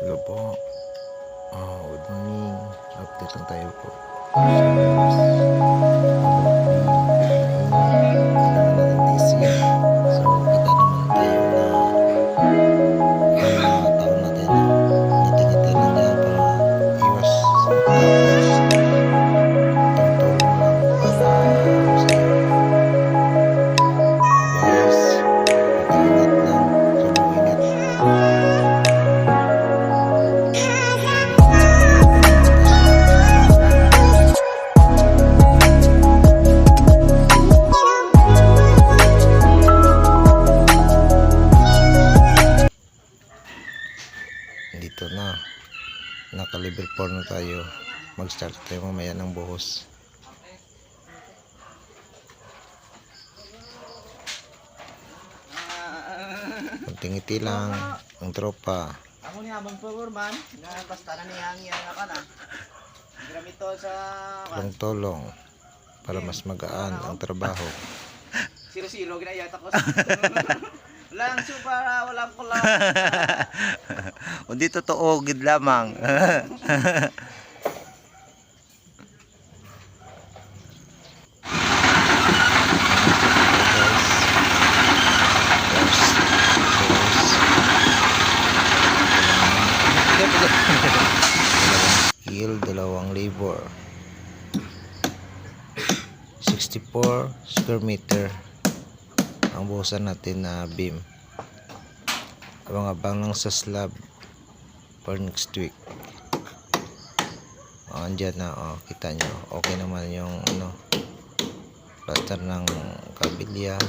Hello po. Good morning. Update lang tayo po. Kailangan natin tiisin. So, kita naman tayo na yung mga tao natin ngiti-ngiti lang yan para iwas sa tapos tumutulong lang para sa'yo. Guys, mag-ingat lang. Sobrang ingat. Dito na naka level 4 na tayo, mag start tayo mamaya ng buhos. Kunting-ngiti lang ang tropa. Ako ni Abang Pagurman, na basta na niyang ka na. Gramito sa Tulong-tulong para mas magaan ang trabaho. siro-siro ginayata ko sa. Walang super, walang kulang. Hindi totoo, gid lamang. Dalawang labor, 64 square meter ang buhusan natin na beam. Abang-abang lang sa slab for next week. Andyan na, kita nyo okay naman yung plaster ng kabilya.